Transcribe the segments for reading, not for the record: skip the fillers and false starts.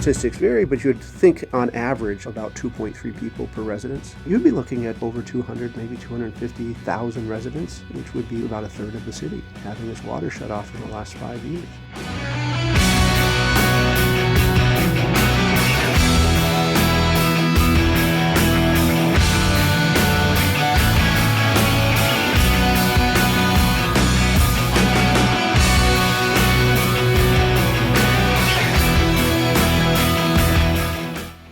statistics vary, but you'd think on average about 2.3 people per residence. You'd be looking at over 200, maybe 250,000 residents, which would be about a third of the city having its water shut off in the last 5 years.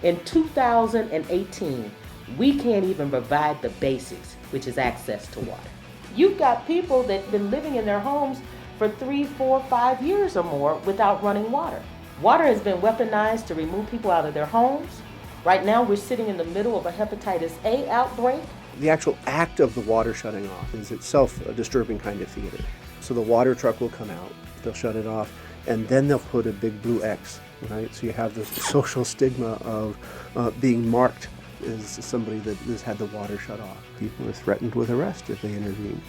In 2018, we can't even provide the basics, which is access to water. You've got people that have been living in their homes for 3, 4, 5 years or more without running water. Water has been weaponized to remove people out of their homes. Right now, we're sitting in the middle of a hepatitis A outbreak. The actual act of the water shutting off is itself a disturbing kind of theater. So the water truck will come out, they'll shut it off, and then they'll put a big blue X, right? So you have this social stigma of being marked as somebody that has had the water shut off. People are threatened with arrest if they intervene.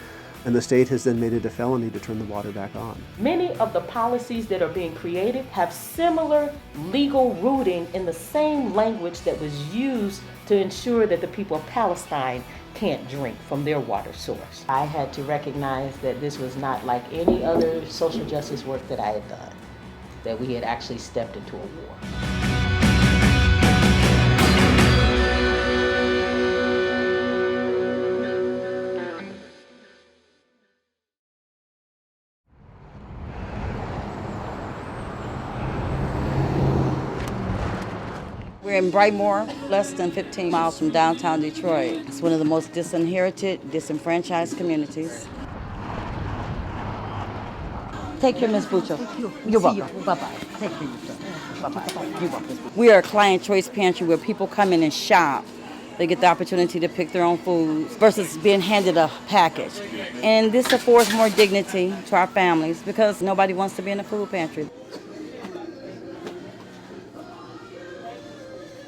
And the state has then made it a felony to turn the water back on. Many of the policies that are being created have similar legal rooting in the same language that was used to ensure that the people of Palestine can't drink from their water source. I had to recognize that this was not like any other social justice work that I had done, that we had actually stepped into a war. We're in Brightmoor, less than 15 miles from downtown Detroit. It's one of the most disinherited, disenfranchised communities. Take care, Ms. Bucho. You're welcome. Bye-bye. Take care, Mr. Bye-bye. You're welcome. We are a client choice pantry where people come in and shop. They get the opportunity to pick their own foods versus being handed a package. And this affords more dignity to our families because nobody wants to be in a food pantry.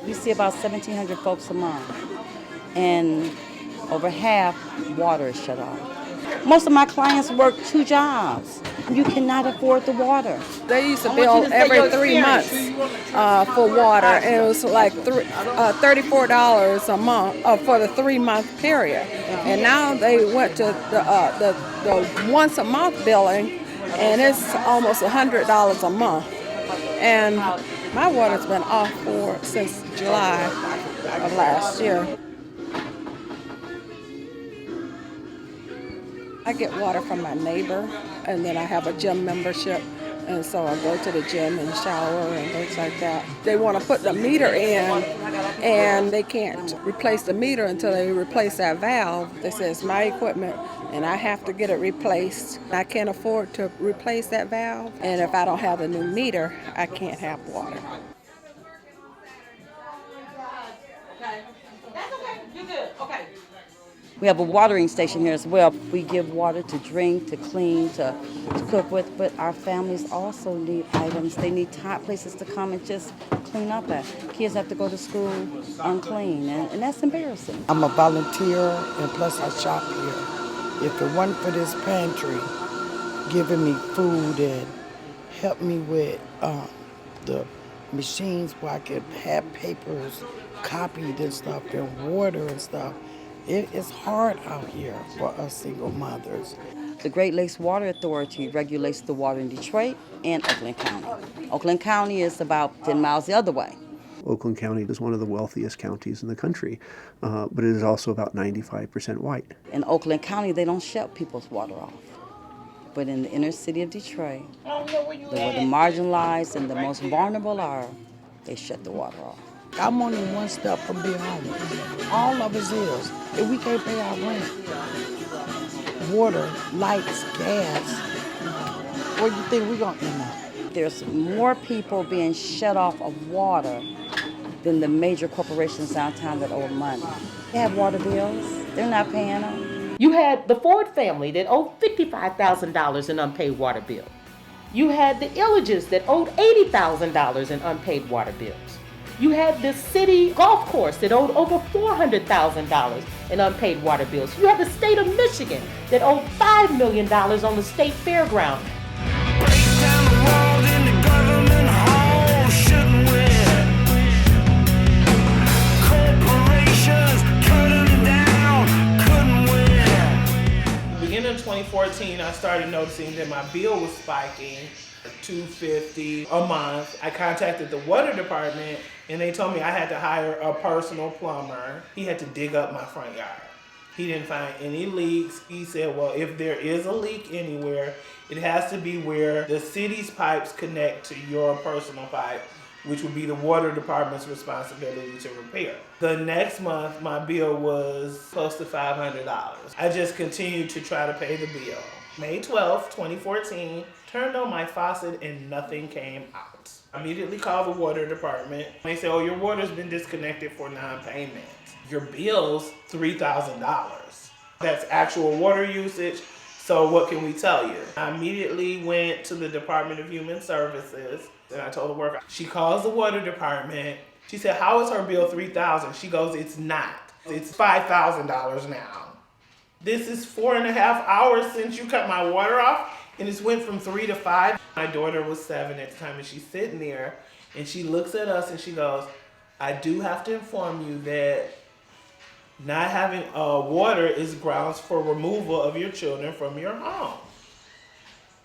We see about 1,700 folks a month, and over half water is shut off. Most of my clients work 2 jobs. You cannot afford the water. They used to bill every 3 months for water, and it was like $34 a month for the 3-month period. And now they went to the once a month billing, and it's almost $100 a month. And my water's been off since July of last year. I get water from my neighbor, and then I have a gym membership, and so I go to the gym and shower and things like that. They want to put the meter in, and they can't replace the meter until they replace that valve. They say it's my equipment, and I have to get it replaced. I can't afford to replace that valve, and if I don't have the new meter, I can't have water. We have a watering station here as well. We give water to drink, to clean, to cook with, but our families also need items. They need places to come and just clean up at. Kids have to go to school unclean, and that's embarrassing. I'm a volunteer, and plus I shop here. If it wasn't for this pantry giving me food and help me with the machines where I could have papers copied and stuff and water and stuff, it is hard out here for us single mothers. The Great Lakes Water Authority regulates the water in Detroit and Oakland County. Oakland County is about 10 miles the other way. Oakland County is one of the wealthiest counties in the country, but it is also about 95% white. In Oakland County, they don't shut people's water off. But in the inner city of Detroit, where the marginalized and the most vulnerable are, they shut the water off. I'm only one step from being homeless. All of us is. If we can't pay our rent, water, lights, gas, what do you think we're going to end up? There's more people being shut off of water than the major corporations downtown that owe money. They have water bills. They're not paying them. You had the Ford family that owed $55,000 in unpaid water bills. You had the Illages that owed $80,000 in unpaid water bills. You had the city golf course that owed over $400,000 in unpaid water bills. You had the state of Michigan that owed $5 million on the state fairground. Break down the walls in the government hall, shouldn't we? 2014, I started noticing that my bill was spiking, $250 a month. I contacted the water department and they told me I had to hire a personal plumber. He had to dig up my front yard. He didn't find any leaks. He said, well, if there is a leak anywhere, it has to be where the city's pipes connect to your personal pipe, which would be the water department's responsibility to repair. The next month, my bill was close to $500. I just continued to try to pay the bill. May 12th, 2014, turned on my faucet and nothing came out. I immediately called the water department. They said, oh, your water's been disconnected for non-payment. Your bill's $3,000. That's actual water usage. So what can we tell you? I immediately went to the Department of Human Services and I told the worker. She calls the water department. She said, how is her bill $3,000? She goes, it's not. It's $5,000 now. This is 4.5 hours since you cut my water off and it's went from 3 to 5. My daughter was 7 at the time and she's sitting there and she looks at us and she goes, I do have to inform you that not having water is grounds for removal of your children from your home.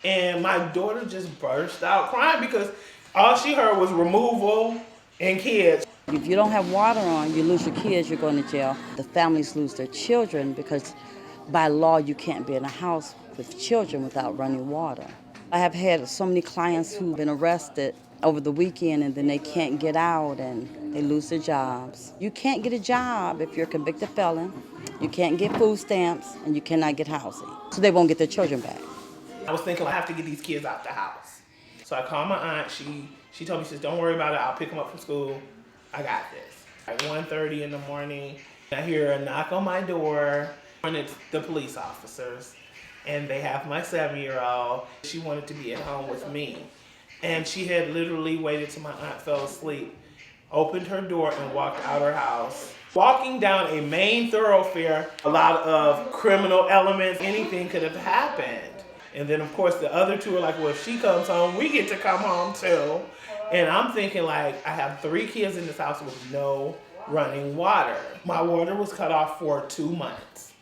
And my daughter just burst out crying because all she heard was removal and kids. If you don't have water on, you lose your kids, you're going to jail. The families lose their children because by law you can't be in a house with children without running water. I have had so many clients who've been arrested over the weekend and then they can't get out and they lose their jobs. You can't get a job if you're a convicted felon. You can't get food stamps and you cannot get housing. So they won't get their children back. I was thinking I have to get these kids out the house. So I called my aunt. She told me, she says, don't worry about it. I'll pick them up from school. I got this. At 1:30 in the morning, I hear a knock on my door and it's the police officers. And they have my 7-year-old. She wanted to be at home with me. And she had literally waited till my aunt fell asleep, opened her door and walked out her house. Walking down a main thoroughfare, a lot of criminal elements, anything could have happened. And then of course the other two are like, well, if she comes home, we get to come home too. And I'm thinking like, I have 3 kids in this house with no running water. My water was cut off for 2 months.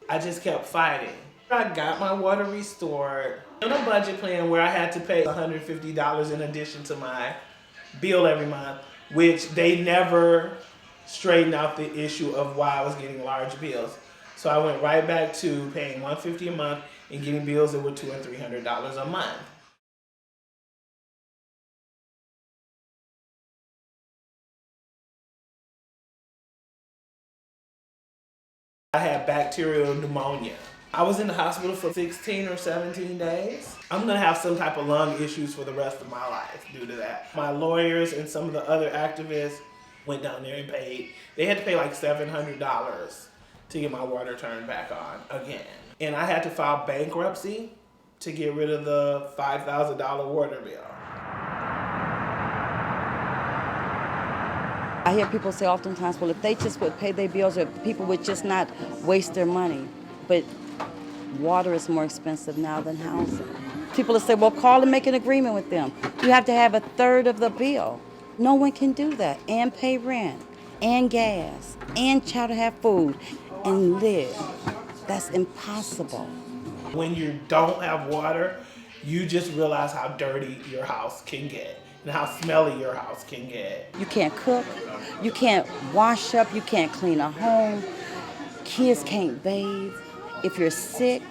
I just kept fighting. I got my water restored on a budget plan where I had to pay $150 in addition to my bill every month, which they never straightened out the issue of why I was getting large bills. So I went right back to paying $150 a month and getting bills that were $200 and $300 a month. I had bacterial pneumonia. I was in the hospital for 16 or 17 days. I'm gonna have some type of lung issues for the rest of my life due to that. My lawyers and some of the other activists went down there and paid. They had to pay like $700 to get my water turned back on again. And I had to file bankruptcy to get rid of the $5,000 water bill. I hear people say oftentimes, well, if they just would pay their bills, or people would just not waste their money. But water is more expensive now than housing. People will say, well, call and make an agreement with them. You have to have 1/3 of the bill. No one can do that and pay rent and gas and child to have food and live. That's impossible. When you don't have water, you just realize how dirty your house can get and how smelly your house can get. You can't cook, you can't wash up, you can't clean a home, kids can't bathe. If you're sick,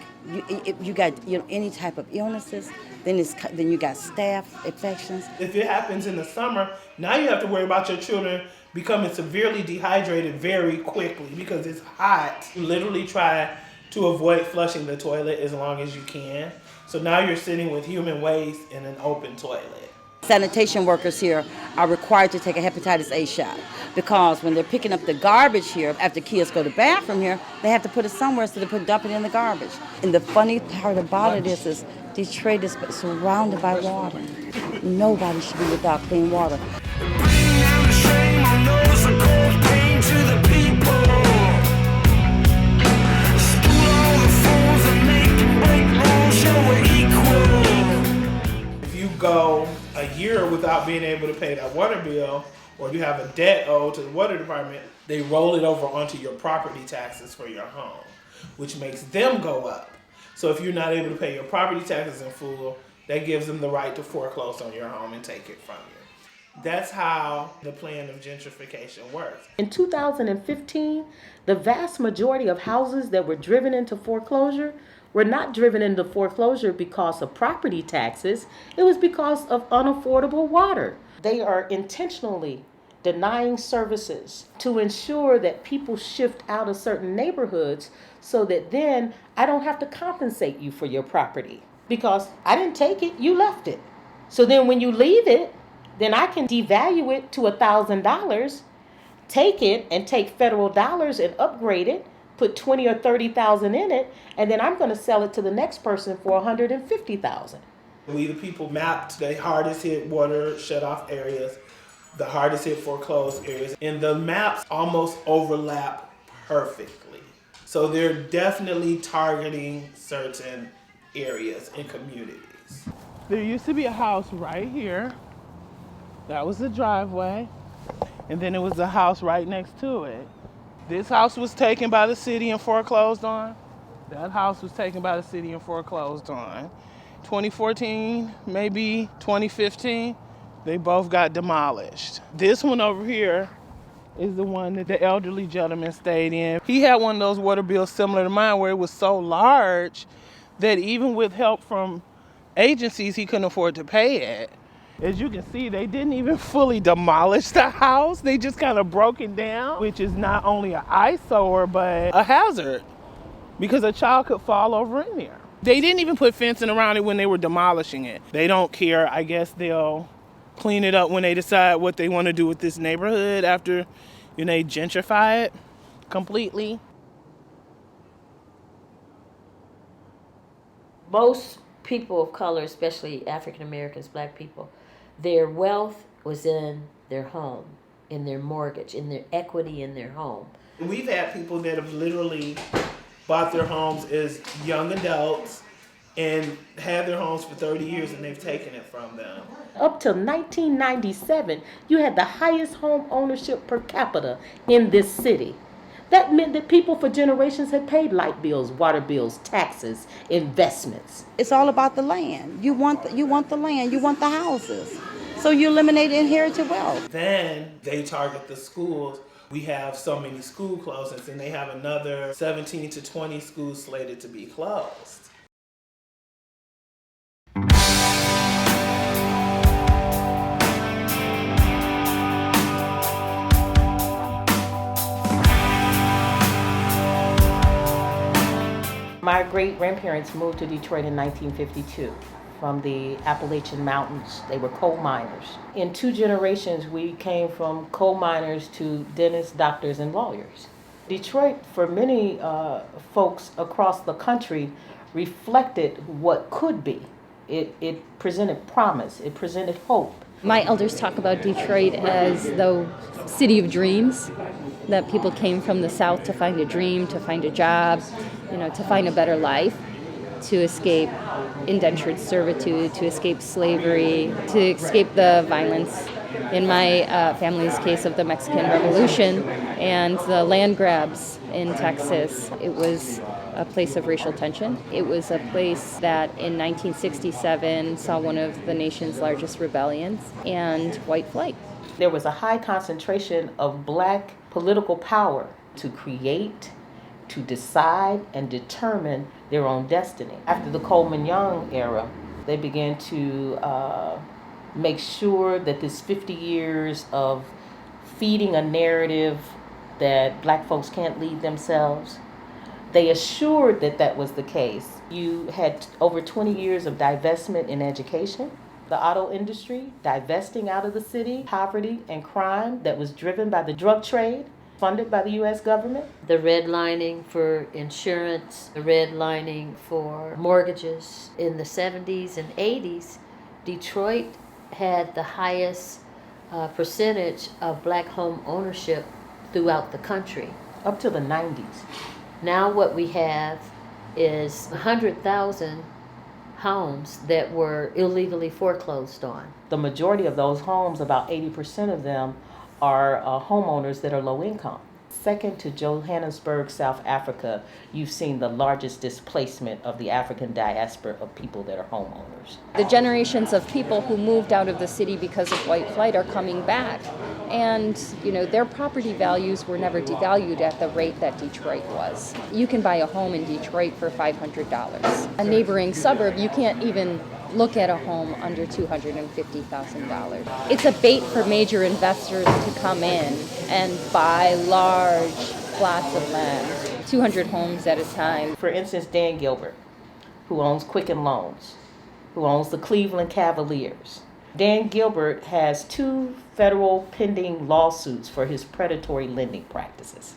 if you got any type of illnesses, then you got staph infections. If it happens in the summer, now you have to worry about your children becoming severely dehydrated very quickly because it's hot. You literally try to avoid flushing the toilet as long as you can. So now you're sitting with human waste in an open toilet. Sanitation workers here are required to take a hepatitis A shot because when they're picking up the garbage here, after kids go to the bathroom here, they have to put it somewhere, so they dump it in the garbage. And the funny part about it is Detroit is surrounded by water. Nobody should be without clean water. Bring down the shame on those who cause pain to the people. School all the fools and make them break rules, show we're equal. If you go a year without being able to pay that water bill, or you have a debt owed to the water department, they roll it over onto your property taxes for your home, which makes them go up. So if you're not able to pay your property taxes in full, that gives them the right to foreclose on your home and take it from you. That's how the plan of gentrification works. In 2015, the vast majority of houses that were driven into foreclosure were not driven into foreclosure because of property taxes. It was because of unaffordable water. They are intentionally denying services to ensure that people shift out of certain neighborhoods so that then I don't have to compensate you for your property because I didn't take it, you left it. So then when you leave it, then I can devalue it to $1,000, take it and take federal dollars and upgrade it, put 20 or 30,000 in it, and then I'm going to sell it to the next person for 150,000. We the people mapped the hardest hit water shut off areas, the hardest hit foreclosed areas, and the maps almost overlap perfectly. So they're definitely targeting certain areas and communities. There used to be a house right here. That was the driveway. And then it was the house right next to it. This house was taken by the city and foreclosed on. That house was taken by the city and foreclosed on. 2014, maybe 2015, they both got demolished. This one over here is the one that the elderly gentleman stayed in. He had one of those water bills similar to mine where it was so large that even with help from agencies, he couldn't afford to pay it. As you can see, they didn't even fully demolish the house. They just kind of broke it down, which is not only an eyesore, but a hazard because a child could fall over in there. They didn't even put fencing around it when they were demolishing it. They don't care. I guess they'll clean it up when they decide what they want to do with this neighborhood after, they gentrify it completely. Most people of color, especially African Americans, black people, their wealth was in their home, in their mortgage, in their equity in their home. We've had people that have literally bought their homes as young adults and had their homes for 30 years and they've taken it from them. Up till 1997, you had the highest home ownership per capita in this city. That meant that people for generations had paid light bills, water bills, taxes, investments. It's all about the land. You want the land, you want the houses. So you eliminate inherited wealth. Then they target the schools. We have so many school closings and they have another 17 to 20 schools slated to be closed. My great-grandparents moved to Detroit in 1952 from the Appalachian Mountains. They were coal miners. In 2 generations, we came from coal miners to dentists, doctors, and lawyers. Detroit, for many folks across the country, reflected what could be. It presented promise. It presented hope. My elders talk about Detroit as the city of dreams, that people came from the South to find a dream, to find a job, to find a better life, to escape indentured servitude, to escape slavery, to escape the violence, in my family's case, of the Mexican Revolution and the land grabs in Texas. It was a place of racial tension. It was a place that in 1967 saw one of the nation's largest rebellions and white flight. There was a high concentration of black political power to create, to decide, and determine their own destiny. After the Coleman Young era, they began to make sure that this 50 years of feeding a narrative that black folks can't lead themselves, they assured that that was the case. You had over 20 years of divestment in education, the auto industry divesting out of the city, poverty and crime that was driven by the drug trade, funded by the U.S. government. The redlining for insurance, the redlining for mortgages. In the 70s and 80s, Detroit had the highest percentage of black home ownership throughout the country. Up to the 90s. Now what we have is 100,000 homes that were illegally foreclosed on. The majority of those homes, about 80% of them, are homeowners that are low income. Second to Johannesburg, South Africa, you've seen the largest displacement of the African diaspora of people that are homeowners. The generations of people who moved out of the city because of white flight are coming back. And, their property values were never devalued at the rate that Detroit was. You can buy a home in Detroit for $500. A neighboring suburb, you can't even look at a home under $250,000. It's a bait for major investors to come in and buy large plots of land, 200 homes at a time. For instance, Dan Gilbert, who owns Quicken Loans, who owns the Cleveland Cavaliers. Dan Gilbert has 2 federal pending lawsuits for his predatory lending practices.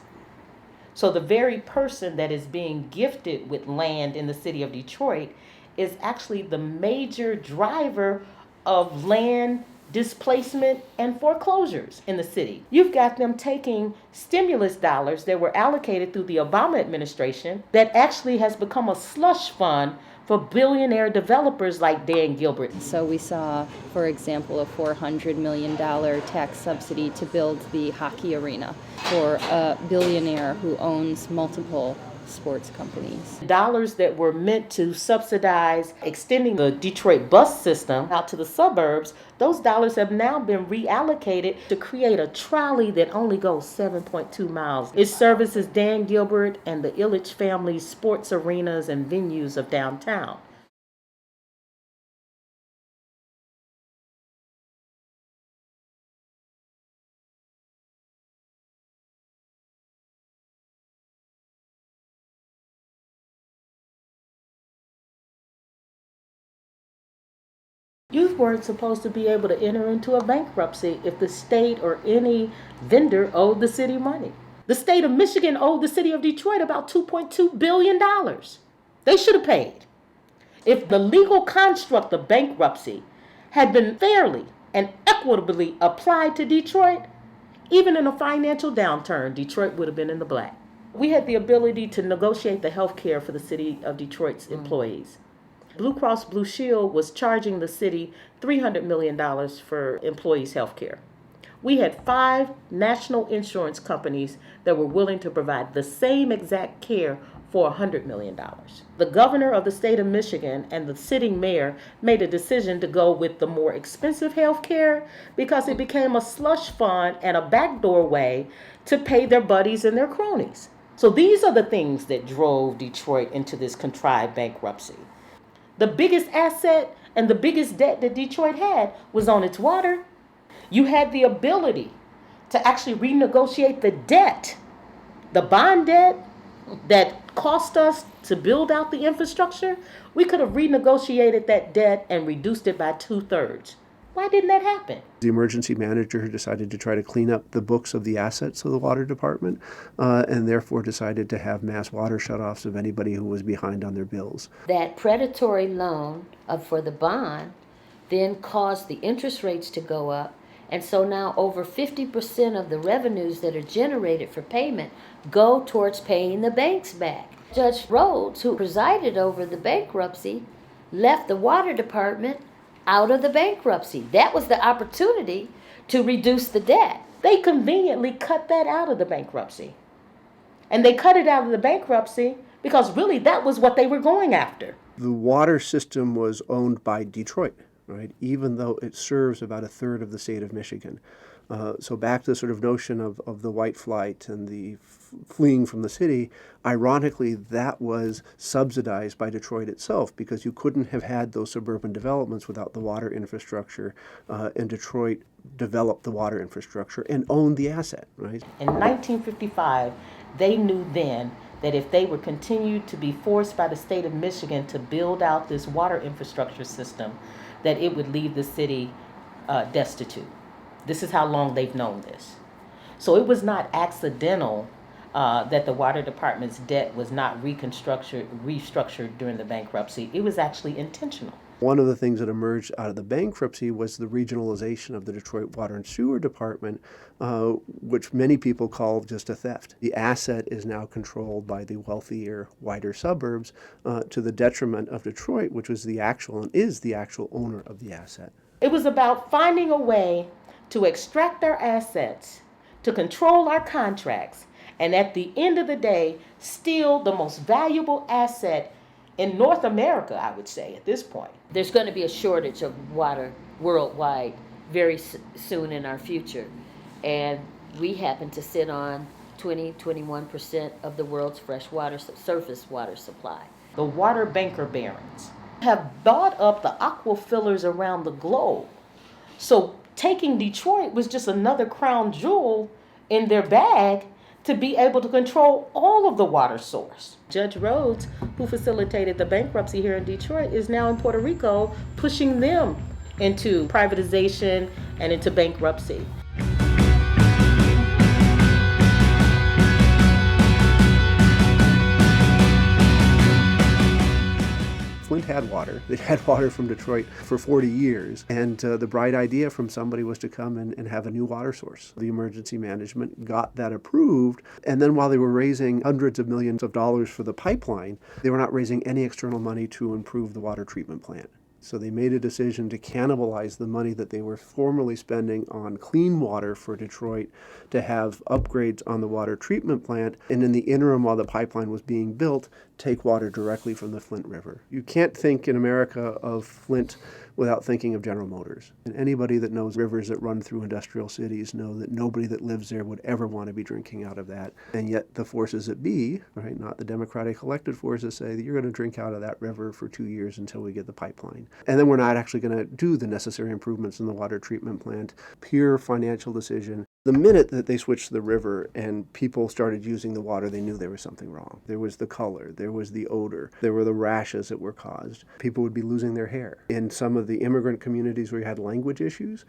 So the very person that is being gifted with land in the city of Detroit is actually the major driver of land displacement and foreclosures in the city. You've got them taking stimulus dollars that were allocated through the Obama administration that actually has become a slush fund for billionaire developers like Dan Gilbert. So we saw, for example, a $400 million tax subsidy to build the hockey arena for a billionaire who owns multiple sports companies. Dollars that were meant to subsidize extending the Detroit bus system out to the suburbs, those dollars have now been reallocated to create a trolley that only goes 7.2 miles. It services Dan Gilbert and the Ilitch family's sports arenas and venues of downtown. You weren't supposed to be able to enter into a bankruptcy if the state or any vendor owed the city money. The state of Michigan owed the city of Detroit about $2.2 billion. They should have paid. If the legal construct of bankruptcy had been fairly and equitably applied to Detroit, even in a financial downturn, Detroit would have been in the black. We had the ability to negotiate the health care for the city of Detroit's employees. Blue Cross Blue Shield was charging the city $300 million for employees' health care. We had 5 national insurance companies that were willing to provide the same exact care for $100 million. The governor of the state of Michigan and the sitting mayor made a decision to go with the more expensive health care because it became a slush fund and a backdoor way to pay their buddies and their cronies. So these are the things that drove Detroit into this contrived bankruptcy. The biggest asset and the biggest debt that Detroit had was on its water. You had the ability to actually renegotiate the debt, the bond debt that cost us to build out the infrastructure. We could have renegotiated that debt and reduced it by 2/3. Why didn't that happen? The emergency manager decided to try to clean up the books of the assets of the water department and therefore decided to have mass water shutoffs of anybody who was behind on their bills. That predatory loan for the bond then caused the interest rates to go up. And so now over 50% of the revenues that are generated for payment go towards paying the banks back. Judge Rhodes, who presided over the bankruptcy, left the water department out of the bankruptcy. That was the opportunity to reduce the debt. They conveniently cut that out of the bankruptcy. And they cut it out of the bankruptcy because really that was what they were going after. The water system was owned by Detroit, right? Even though it serves about 1/3 of the state of Michigan. So back to the sort of notion of the white flight and the fleeing from the city, ironically, that was subsidized by Detroit itself because you couldn't have had those suburban developments without the water infrastructure, and Detroit developed the water infrastructure and owned the asset, right? In 1955, they knew then that if they would continue to be forced by the state of Michigan to build out this water infrastructure system, that it would leave the city destitute. This is how long they've known this. So it was not accidental that the water department's debt was not restructured during the bankruptcy. It was actually intentional. One of the things that emerged out of the bankruptcy was the regionalization of the Detroit Water and Sewer Department, which many people call just a theft. The asset is now controlled by the wealthier, wider suburbs to the detriment of Detroit, which was the actual and is the actual owner of the asset. It was about finding a way to extract our assets, to control our contracts, And at the end of the day, still the most valuable asset in North America, I would say, at this point. There's going to be a shortage of water worldwide very soon in our future. And we happen to sit on 21% of the world's freshwater surface water supply. The water banker barons have bought up the aquifers around the globe. So taking Detroit was just another crown jewel in their bag to be able to control all of the water source. Judge Rhodes, who facilitated the bankruptcy here in Detroit, is now in Puerto Rico pushing them into privatization and into bankruptcy. Flint had water. They'd had water from Detroit for 40 years. And the bright idea from somebody was to come and have a new water source. The emergency management got that approved. And then while they were raising hundreds of millions of dollars for the pipeline, they were not raising any external money to improve the water treatment plant. So they made a decision to cannibalize the money that they were formerly spending on clean water for Detroit to have upgrades on the water treatment plant, and in the interim while the pipeline was being built, take water directly from the Flint River. You can't think in America of Flint without thinking of General Motors. And anybody that knows rivers that run through industrial cities know that nobody that lives there would ever want to be drinking out of that. And yet the forces that be, right, not the Democratic elected forces, say that you're going to drink out of that river for 2 years until we get the pipeline. And then we're not actually going to do the necessary improvements in the water treatment plant. Pure financial decision. The minute that they switched to the river and people started using the water, they knew there was something wrong. There was the color, there was the odor, there were the rashes that were caused. People would be losing their hair. In some of the immigrant communities where you had language issues,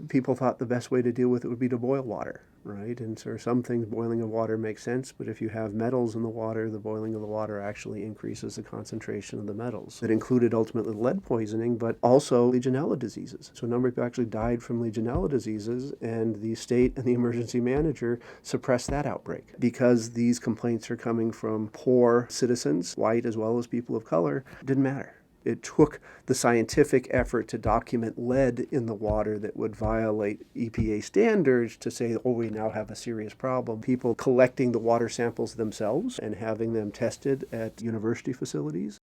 people thought the best way to deal with it would be to boil water, right? And so some things, boiling of water makes sense, but if you have metals in the water, the boiling of the water actually increases the concentration of the metals. It included ultimately lead poisoning, but also Legionella diseases. So a number of people actually died from Legionella diseases, and the state and the emergency manager suppressed that outbreak. Because these complaints are coming from poor citizens, white as well as people of color, it didn't matter. It took the scientific effort to document lead in the water that would violate EPA standards to say, oh, we now have a serious problem. People collecting the water samples themselves and having them tested at university facilities.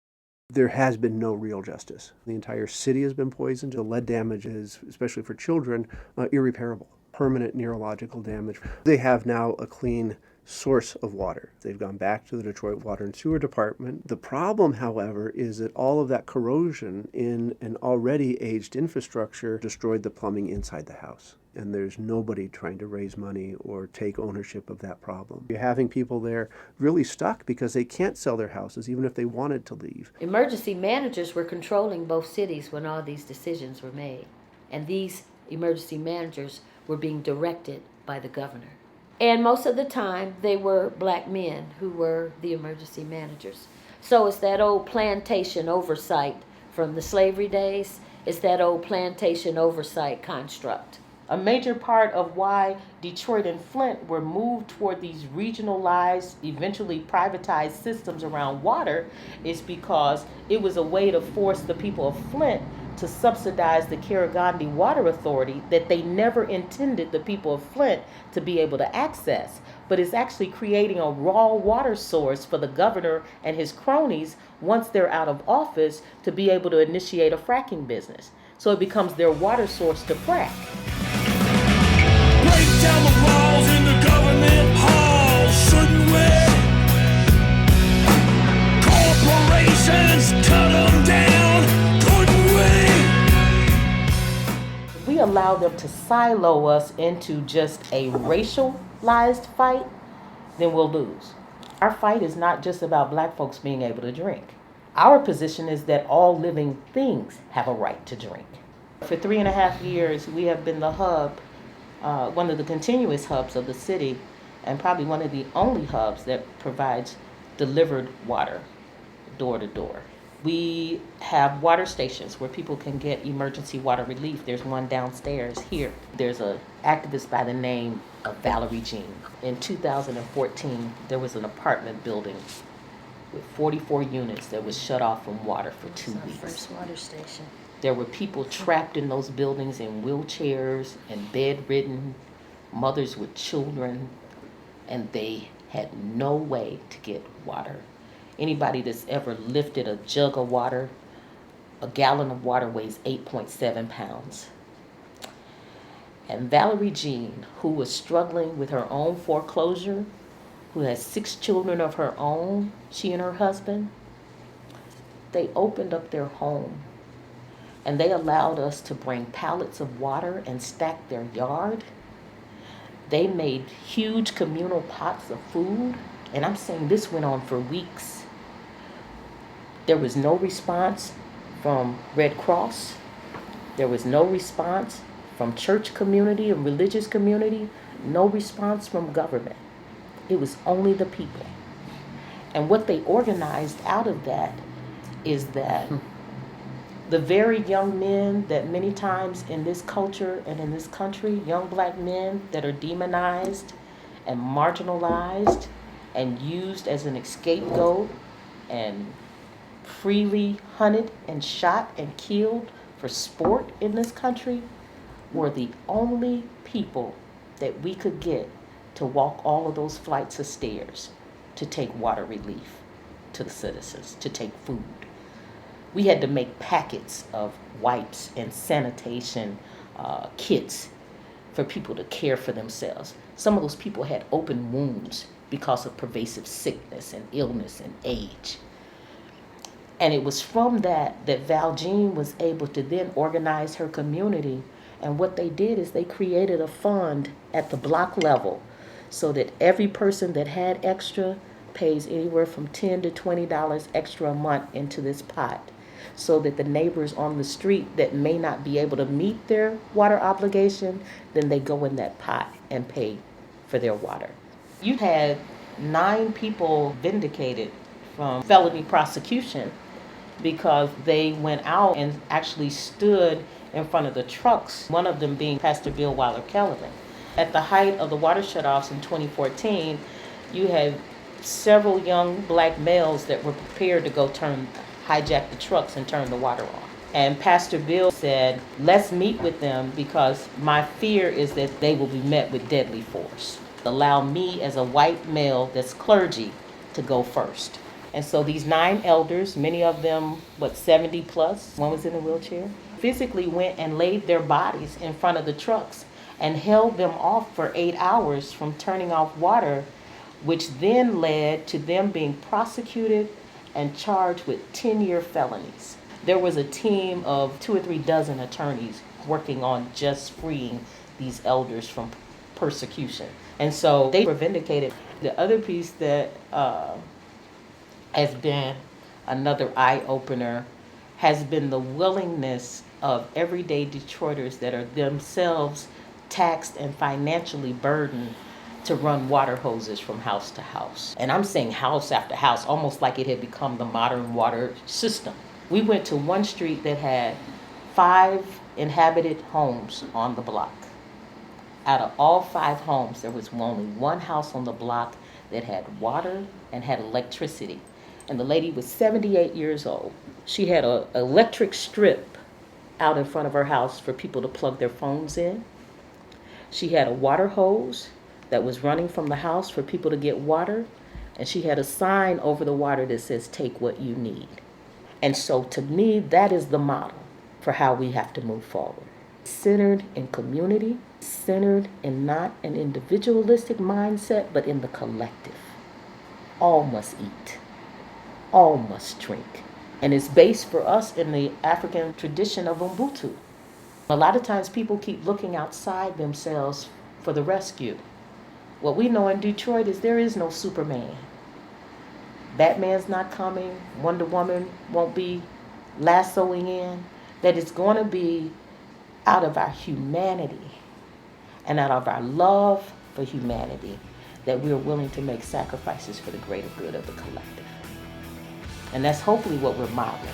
There has been no real justice. The entire city has been poisoned. The lead damage is, especially for children, irreparable. Permanent neurological damage. They have now a clean source of water. They've gone back to the Detroit Water and Sewer Department. The problem, however, is that all of that corrosion in an already aged infrastructure destroyed the plumbing inside the house. And there's nobody trying to raise money or take ownership of that problem. You're having people there really stuck because they can't sell their houses even if they wanted to leave. Emergency managers were controlling both cities when all these decisions were made. And these emergency managers were being directed by the governor. And most of the time, they were black men who were the emergency managers. So it's that old plantation oversight from the slavery days. It's that old plantation oversight construct. A major part of why Detroit and Flint were moved toward these regionalized, eventually privatized systems around water is because it was a way to force the people of Flint to subsidize the Carragandi Water Authority that they never intended the people of Flint to be able to access. But it's actually creating a raw water source for the governor and his cronies once they're out of office to be able to initiate a fracking business. So it becomes their water source to frack. Break down the walls in the government halls, shouldn't we? Corporations cut them down, couldn't we? We allow them to silo us into just a racialized fight, then we'll lose. Our fight is not just about black folks being able to drink. Our position is that all living things have a right to drink. For 3.5 years, we have been the hub, one of the continuous hubs of the city, and probably one of the only hubs that provides delivered water door to door. We have water stations where people can get emergency water relief. There's one downstairs here. There's an activist by the name of Valerie Jean. In 2014, there was an apartment building with 44 units that was shut off from water for 2 weeks. First water station. There were people trapped in those buildings in wheelchairs and bedridden, mothers with children. and they had no way to get water. Anybody that's ever lifted a jug of water, a gallon of water weighs 8.7 pounds. And Valerie Jean, who was struggling with her own foreclosure, who has 6 children of her own, she and her husband, they opened up their home and they allowed us to bring pallets of water and stack their yard. They made huge communal pots of food, and I'm saying this went on for weeks. There was no response from Red Cross. There was no response from church community or religious community, no response from government. It was only the people. And what they organized out of that is that the very young men that many times in this culture and in this country, young black men that are demonized and marginalized and used as an scapegoat and freely hunted and shot and killed for sport in this country, were the only people that we could get to walk all of those flights of stairs to take water relief to the citizens, to take food. We had to make packets of wipes and sanitation kits for people to care for themselves. Some of those people had open wounds because of pervasive sickness and illness and age. And it was from that Val Jean was able to then organize her community. And what they did is they created a fund at the block level so that every person that had extra pays anywhere from $10 to $20 extra a month into this pot, so that the neighbors on the street that may not be able to meet their water obligation, then they go in that pot and pay for their water. You had 9 people vindicated from felony prosecution because they went out and actually stood in front of the trucks, one of them being Pastor Bill Weiler-Kellerman. At the height of the water shutoffs in 2014, you had several young black males that were prepared to go hijack the trucks and turn the water on. And Pastor Bill said, let's meet with them because my fear is that they will be met with deadly force. Allow me as a white male that's clergy to go first. And so these 9 elders, many of them, 70 plus, one was in a wheelchair, physically went and laid their bodies in front of the trucks and held them off for 8 hours from turning off water, which then led to them being prosecuted and charged with 10-year felonies. There was a team of 2 or 3 dozen attorneys working on just freeing these elders from persecution. And so they were vindicated. The other piece that has been another eye-opener has been the willingness of everyday Detroiters that are themselves taxed and financially burdened to run water hoses from house to house. And I'm saying house after house, almost like it had become the modern water system. We went to one street that had 5 inhabited homes on the block. Out of all 5 homes, there was only one house on the block that had water and had electricity. And the lady was 78 years old. She had an electric strip out in front of her house for people to plug their phones in. She had a water hose that was running from the house for people to get water. And she had a sign over the water that says, take what you need. And so to me, that is the model for how we have to move forward. Centered in community, centered in not an individualistic mindset, but in the collective. All must eat. All must drink. And it's based for us in the African tradition of Ubuntu. A lot of times people keep looking outside themselves for the rescue. What we know in Detroit is there is no Superman. Batman's not coming. Wonder Woman won't be lassoing in. That it's going to be out of our humanity and out of our love for humanity that we're willing to make sacrifices for the greater good of the collective. And that's hopefully what we're modeling.